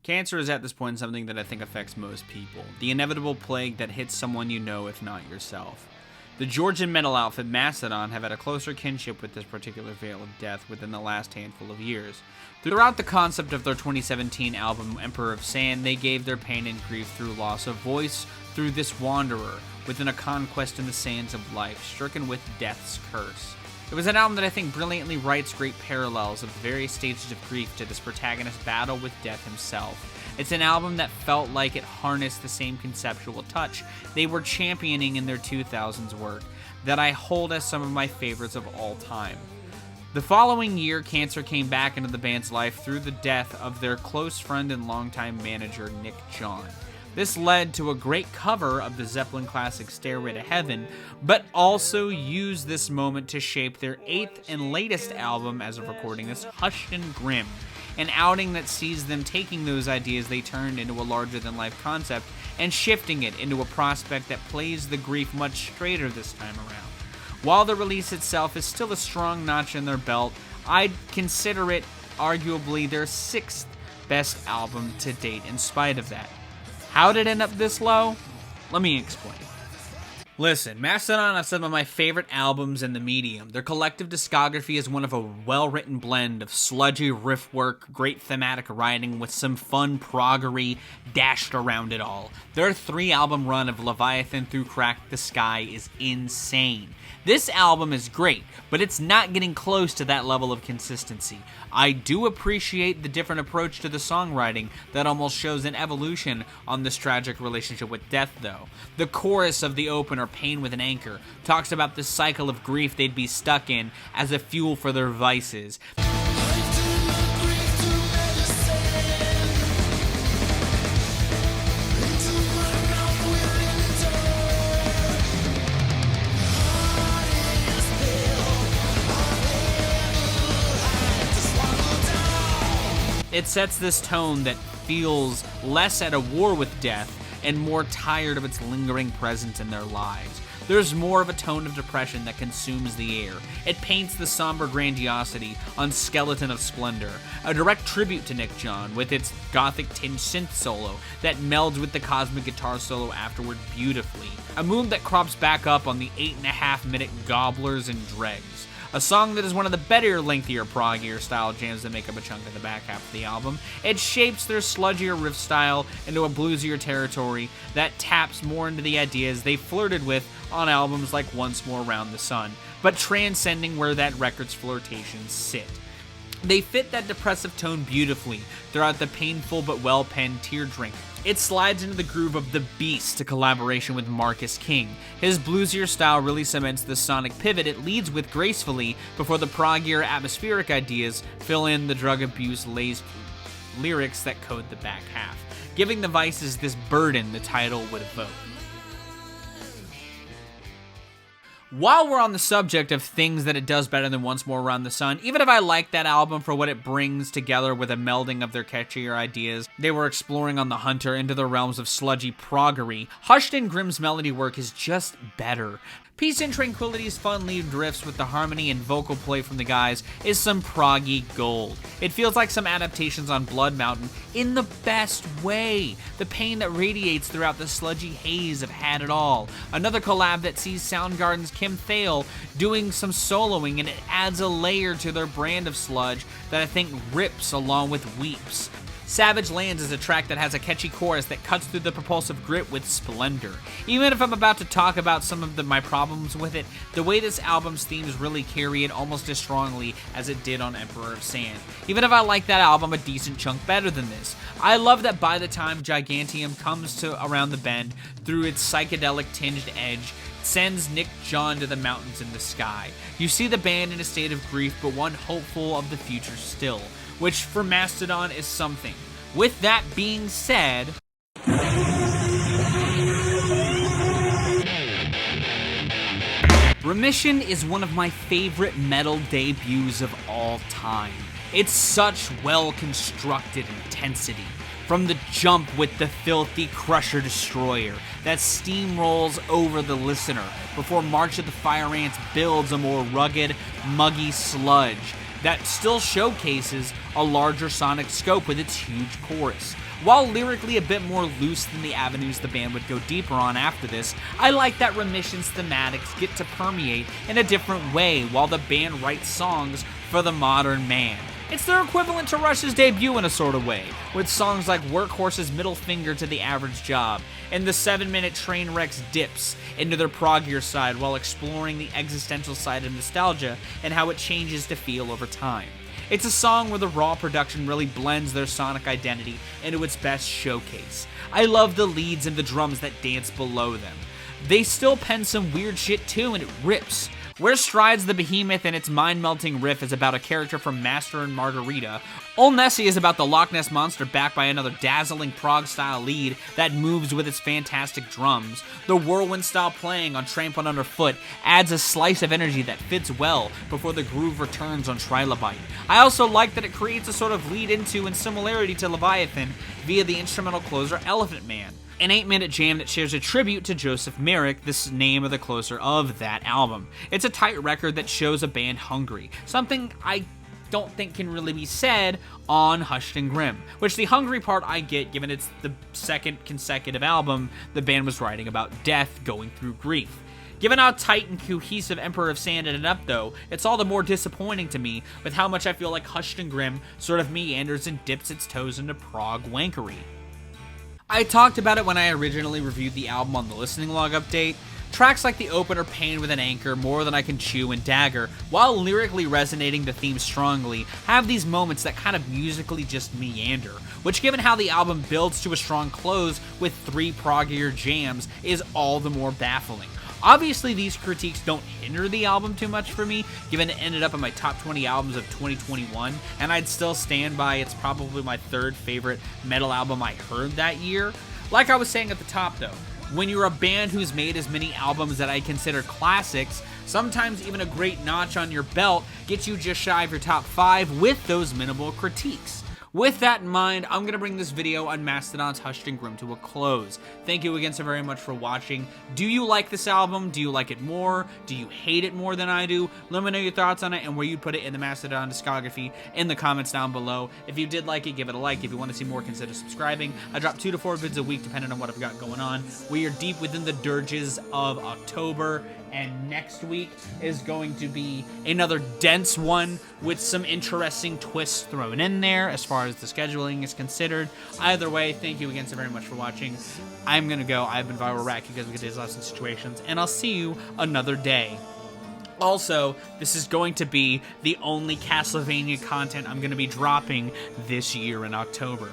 Cancer is at this point something that I think affects most people. The inevitable plague that hits someone you know, if not yourself. The Georgian metal outfit Mastodon have had a closer kinship with this particular veil of death within the last handful of years. Throughout the concept of their 2017 album Emperor of Sand, they gave their pain and grief through loss of voice, through this wanderer, within a conquest in the sands of life, stricken with death's curse. It was an album that I think brilliantly writes great parallels of the various stages of grief to this protagonist's battle with death himself. It's an album that felt like it harnessed the same conceptual touch they were championing in their 2000s work that I hold as some of my favorites of all time. The following year, Cancer came back into the band's life through the death of their close friend and longtime manager, Nick John. This led to a great cover of the Zeppelin classic Stairway to Heaven, but also used this moment to shape their 8th and latest album as of recording this, Hushed and Grim, an outing that sees them taking those ideas they turned into a larger-than-life concept and shifting it into a prospect that plays the grief much straighter this time around. While the release itself is still a strong notch in their belt, I'd consider it arguably their 6th best album to date in spite of that. How did it end up this low? Let me explain. Listen, Mastodon are some of my favorite albums in the medium. Their collective discography is one of a well-written blend of sludgy riff work, great thematic writing with some fun proggery dashed around it all. Their 3-album run of Leviathan through Crack the Sky is insane. This album is great, but it's not getting close to that level of consistency. I do appreciate the different approach to the songwriting that almost shows an evolution on this tragic relationship with death, though. The chorus of the opener, Pain with an Anchor, talks about the cycle of grief they'd be stuck in as a fuel for their vices. It sets this tone that feels less at a war with death and more tired of its lingering presence in their lives. There's more of a tone of depression that consumes the air. It paints the somber grandiosity on Skeleton of Splendor, a direct tribute to Nick John with its gothic-tinged synth solo that melds with the cosmic guitar solo afterward beautifully. A mood that crops back up on the 8.5-minute Gobblers and Dregs. A song that is one of the better, lengthier, proggier style jams that make up a chunk of the back half of the album. It shapes their sludgier riff style into a bluesier territory that taps more into the ideas they flirted with on albums like Once More Around the Sun, but transcending where that record's flirtations sit. They fit that depressive tone beautifully throughout the painful but well-penned Tear Drink. It slides into the groove of The Beast, a collaboration with Marcus King. His bluesier style really cements the sonic pivot it leads with gracefully before the proggier atmospheric ideas fill in the drug abuse-laced lyrics that code the back half, giving the Vices this burden the title would evoke. While we're on the subject of things that it does better than Once More Around the Sun, even if I like that album for what it brings together with a melding of their catchier ideas they were exploring on The Hunter into the realms of sludgy proggery, Hushed and Grim's melody work is just better. Peace and Tranquility's fun lead drifts with the harmony and vocal play from the guys is some proggy gold. It feels like some adaptations on Blood Mountain in the best way. The pain that radiates throughout the sludgy haze of Had It All. Another collab that sees Soundgarden's Kim Thale doing some soloing, and it adds a layer to their brand of sludge that I think rips along with Weeps. Savage Lands is a track that has a catchy chorus that cuts through the propulsive grit with splendor. Even if I'm about to talk about some of my problems with it, the way this album's themes really carry it almost as strongly as it did on Emperor of Sand. Even if I like that album a decent chunk better than this, I love that by the time Gigantium comes to around the bend through its psychedelic tinged edge, sends Nick John to the mountains in the sky. You see the band in a state of grief, but one hopeful of the future still, which for Mastodon is something. With that being said, Remission is one of my favorite metal debuts of all time. It's such well-constructed intensity. From the jump with the filthy Crusher Destroyer that steamrolls over the listener before March of the Fire Ants builds a more rugged, muggy sludge that still showcases a larger sonic scope with its huge chorus. While lyrically a bit more loose than the avenues the band would go deeper on after this, I like that Remission's thematics get to permeate in a different way while the band writes songs for the modern man. It's their equivalent to Rush's debut in a sort of way, with songs like Workhorse's middle finger to the average job, and the 7-minute Trainwreck's dips into their proggier side while exploring the existential side of nostalgia and how it changes to feel over time. It's a song where the raw production really blends their sonic identity into its best showcase. I love the leads and the drums that dance below them. They still pen some weird shit too, and it rips. Where strides the behemoth and its mind-melting riff is about a character from Master and Margarita, Ol' Nessie is about the Loch Ness Monster backed by another dazzling prog-style lead that moves with its fantastic drums. The whirlwind-style playing on Trampled Underfoot adds a slice of energy that fits well before the groove returns on Trilobite. I also like that it creates a sort of lead into and similarity to Leviathan via the instrumental closer Elephant Man, an 8-minute jam that shares a tribute to Joseph Merrick, the name of the closer of that album. It's a tight record that shows a band hungry, something I don't think can really be said on Hushed and Grim, which the hungry part I get given it's the second consecutive album the band was writing about death, going through grief. Given how tight and cohesive Emperor of Sand ended up though, it's all the more disappointing to me with how much I feel like Hushed and Grim sort of meanders and dips its toes into prog wankery. I talked about it when I originally reviewed the album on the listening log update. Tracks like the opener Pain with an Anchor, More Than I Can Chew, and Dagger, while lyrically resonating the theme strongly, have these moments that kind of musically just meander, which given how the album builds to a strong close with 3 proggier jams is all the more baffling. Obviously, these critiques don't hinder the album too much for me, given it ended up in my top 20 albums of 2021, and I'd still stand by it's probably my 3rd favorite metal album I heard that year. Like I was saying at the top though, when you're a band who's made as many albums that I consider classics, sometimes even a great notch on your belt gets you just shy of your top 5 with those minimal critiques. With that in mind, I'm going to bring this video on Mastodon's Hushed and Grim to a close. Thank you again so very much for watching. Do you like this album? Do you like it more? Do you hate it more than I do? Let me know your thoughts on it and where you'd put it in the Mastodon discography in the comments down below. If you did like it, give it a like. If you want to see more, consider subscribing. I drop 2 to 4 vids a week depending on what I've got going on. We are deep within the dirges of October, and next week is going to be another dense one with some interesting twists thrown in there as far as the scheduling is considered. Either way, thank you again so very much for watching. I'm gonna go. I've been Viral Rack. You guys will get these lots of situations, and I'll see you another day. Also, this is going to be the only Castlevania content I'm going to be dropping this year in October.